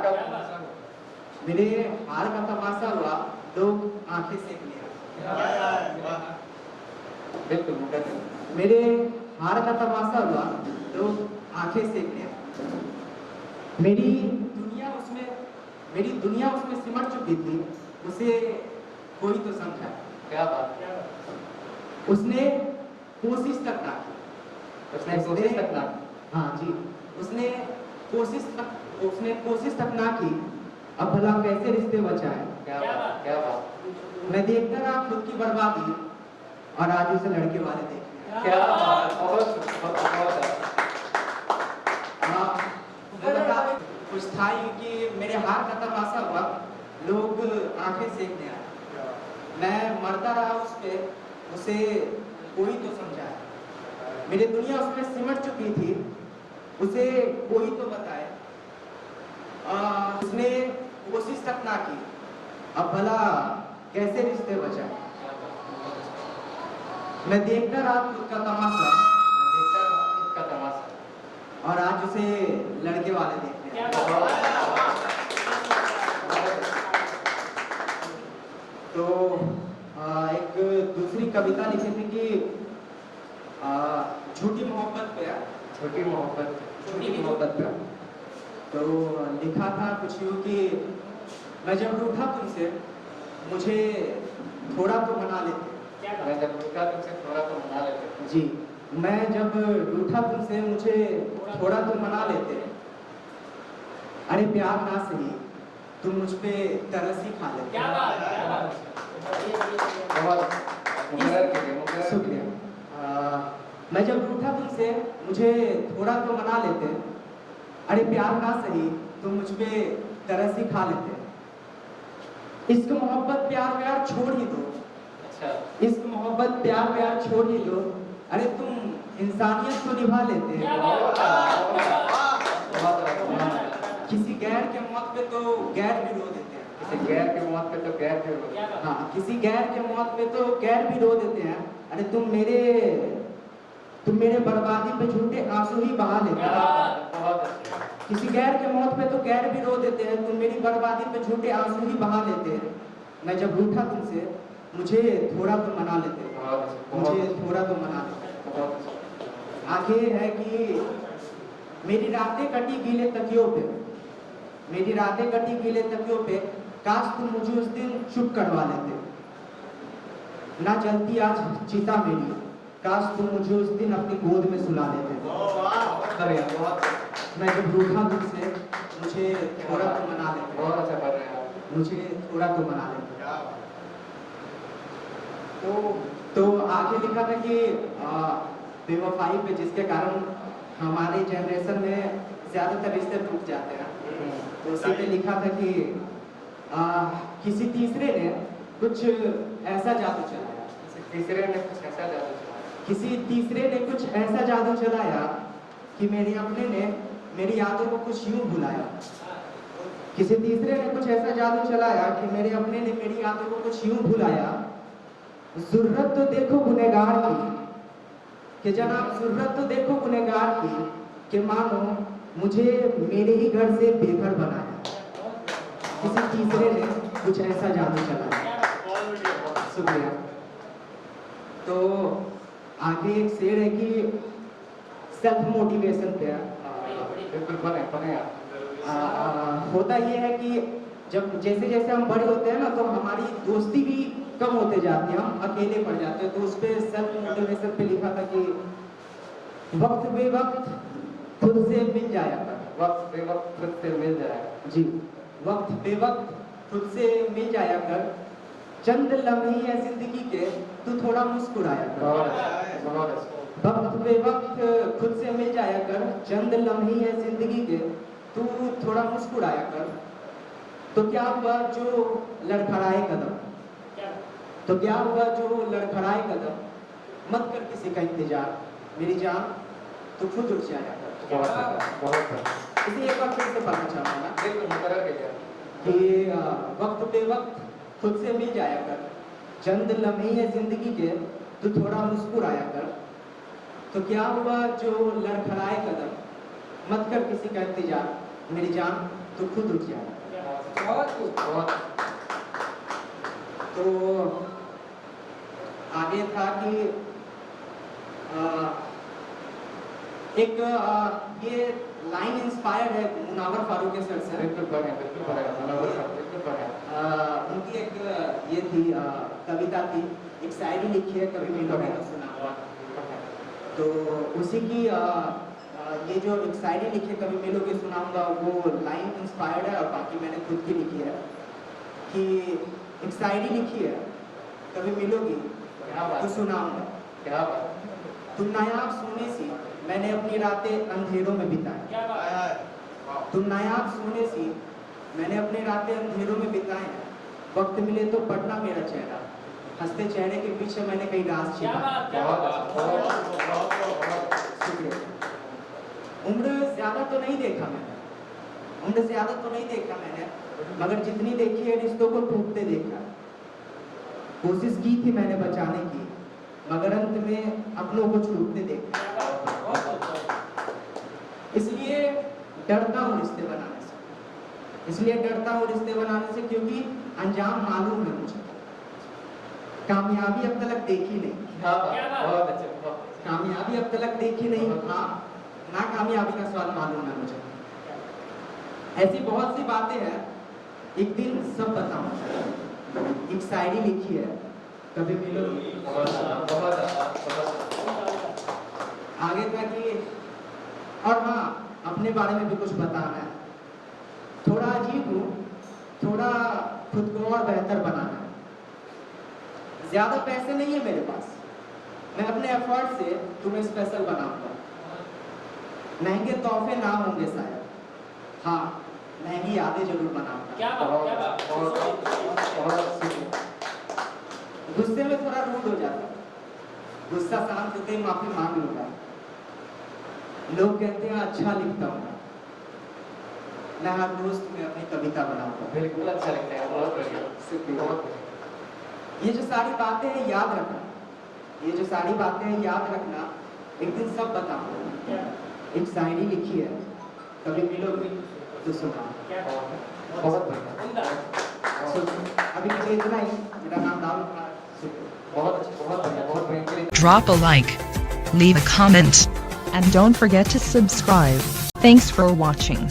का तमाशा हुआ। मेरे हार का तमाशा हुआ, लोग आंखें सेक लिया। बिल्कुल मुकद्दर। मेरे हार का तमाशा हुआ, लोग आंखें सेक लिया। मेरी दुनिया उसमें सिमट चुकी थी, उसे कोई तो समझा। क्या बात। उसने कोशिश तक ना की। हाँ जी, उसने कोशिश तक ना की। अब भला कैसे रिश्ते बचाए। क्या बात। मैं देखता रहा खुद की बर्बादी, और आज उसे लड़के वाले देख लिया। क्या बात। बहुत कुछ था यूं कि मेरे हार का तमाशा हुआ, लोग आंखें सेकने आए। मैं मरता रहा उस पे, उसे कोई तो समझाए। मेरी दुनिया उसमें सिमट चुकी थी, उसे कोई तो बताए। उसने कोशिश तक ना की, अब भला कैसे रिश्ते बचाए। मैं देखता रहा खुद का तमाशा, और आज उसे लड़के वाले देखते हैं। तो एक दूसरी कविता लिखी थी कि झूठी मोहब्बत पे। तो लिखा था कुछ यूं कि मैं जब रूठा तुमसे, मुझे थोड़ा तो मना लेते। जी, मैं जब रूठा तुमसे, मुझे थोड़ा तो मना लेते। अरे प्यार ना सही, तुम मुझ पे तरस ही खा लेते। शुक्रिया। मैं जब रूठा तुमसे, मुझे थोड़ा तो मना लेते। अरे प्यार ना सही, तुम मुझ पे तरस ही खा लेते। इश्क मोहब्बत प्यार व्यार छोड़ ही दो। इश्क मोहब्बत प्यार व्यार छोड़ ही दो। अरे तुम इंसानियत को निभा लेते। किसी गैर के मौत पे तो गैर भी रो देते हैं। किसी गैर के मौत पे तो गैर भी रो। हाँ, किसी गैर के मौत पे तो गैर भी रो देते हैं। अरे तुम मेरे बर्बादी पे झूठे आंसू ही बहा लेते हैं। किसी गैर के मौत पे तो गैर भी रो देते हैं, तुम मेरी बर्बादी पे झूठे आंसू ही बहा लेते हैं। मैं जब रूठा तुमसे, मुझे थोड़ा तो मना लेते। आगे है कि मेरी रातें कटी गीले तकियों पे, काश तुम मुझे उस दिन चुप करवा लेते। ना जलती आज चिता मेरी, काश तुम मुझे उस दिन अपनी गोद में सुला लेते। मैं जब रूठा तुमसे, मुझे थोड़ा तो मना लेते। बहुत अच्छा कर रहे हैं आप। मुझे थोड़ा तो मना लेते। तो आगे लिखा था कि बेवफाई पे, जिसके कारण हमारे जनरेशन में ज्यादातर रिश्ते टूट जाते हैं। तो उसी पे लिखा था कि किसी तीसरे ने कुछ ऐसा जादू चलाया। किसी तीसरे ने कुछ ऐसा जादू चलाया कि मेरे अपने ने मेरी यादों को कुछ यूं भुलाया। किसी तीसरे ने कुछ ऐसा जादू चलाया कि मेरे अपने ने मेरी यादों को कुछ यूं भुलाया। ज़रूरत तो देखो गुनहगार की, कि जनाब ज़रूरत तो देखो गुनहगार की, कि मानो मुझे मेरे ही घर से बेघर बनाया। किसी तीसरे ने कुछ ऐसा जादू चलाया। शुक्रिया। तो आगे एक शेर है कि सेल्फ मोटिवेशन पे है। बिल्कुल बने आप। होता ये है कि जब जैसे जैसे हम बड़े होते हैं ना, तो हमारी दोस्ती भी कम होते जाती है, हम अकेले पड़ जाते हैं। तो उस पे सेल्फ मोटिवेशन पे लिखा था कि वक्त बेवक्त खुद से मिल जाया कर। वक्त बेवक्त खुद से मिल जाए। जी, वक्त बेवक्त खुद से मिल जाया कर। चंद लम्हे है जिंदगी के, तू थोड़ा मुस्कुराया कर। वक्त बेवक्त खुद से मिल जाया कर। चंद लम्हे है जिंदगी के, तू थोड़ा मुस्कुराया कर। तो क्या हुआ जो लड़खड़ाए कदम, मत कर किसी का इंतजार। मेरी जान तो खुद उठ जाया कर। इसे एक बार फिर से पढ़ना चाहूँगा कि वक्त बेवक्त खुद से मिल जाया कर। चंद लम्हे है जिंदगी के, तू थोड़ा मुस्कुराया कर। तो क्या हुआ जो लड़खड़ाए कदम, मत कर किसी का इंतजार। मेरी जान तो खुद उठ जाएगा। बहुत तो आगे था कि ये लाइन इंस्पायर्ड है मुनावर फारूकी सर से। बिल्कुल बढ़िया बिल्कुल बढ़िया। उनकी एक ये थी कविता थी, एक शायरी लिखी है, कभी मिलोगे तो सुना होगा। तो उसी की ये जो एक शायरी लिखी है, कभी मिलोगे सुनाऊंगा, वो लाइन इंस्पायर्ड है और बाकी मैंने खुद की लिखी है। कि एक शायरी लिखी है, कभी मिलोगी क्या बात तो है, सुनाऊंगा। क्या बात है। तुम नायाब सोने सी मैंने अपनी रातें अंधेरों में बिताई। तुम नायाब सोने सी मैंने अपनी रातें अंधेरों में बिताए। वक्त मिले तो पढ़ना मेरा चेहरा, हंसते चेहरे के पीछे मैंने कई राज छिपाए। शुक्रिया। उम्र ज्यादा तो नहीं देखा मैंने, मगर जितनी देखी है रिश्तों को टूटते देखा। कोशिश की थी मैंने बचाने की, मगर अंत में अपनों को छूटते देखा। इसलिए डरता हूँ रिश्ते बनाने से, क्योंकि अंजाम मालूम है मुझे। कामयाबी अब तक देखी नहीं, बहुत अच्छे कामयाबी अब तक देखी नहीं, हाँ ना कामयाबी का स्वाद मालूम है मुझे। ऐसी बहुत सी बातें हैं, एक दिन सब बताऊंगा। एक शायरी लिखी है, कभी मिलोगी। आगे था कि और हाँ, अपने बारे में भी कुछ बताना है। थोड़ा अजीब हूँ, थोड़ा खुद को और बेहतर बनाना है। ज्यादा पैसे नहीं है मेरे पास, मैं अपने एफर्ट से तुम्हें स्पेशल बनाऊंगा। महंगे तोहफे ना होंगे शायद, हाँ महंगी यादें जरूर बनाऊंगा। गुस्से में थोड़ा रूड हो जाता, गुस्सा शांत होते ही माफी मांग लूंगा। लोग कहते हैं अच्छा लिखता हूँ, मैं हर दोस्त में अपनी कविता बनाऊंगा। बिल्कुल अच्छा लगता है, बहुत बढ़िया। ये जो सारी बातें हैं याद रखना, एक दिन सब बताऊंगा। एक शायरी लिखी है, कभी मिलोगी तो सुना। बहुत बढ़िया। अभी के लिए इतना ही। मेरा नाम दाऊद था। बहुत बढ़िया। Drop a like, leave a comment, and don't forget to subscribe. Thanks for watching.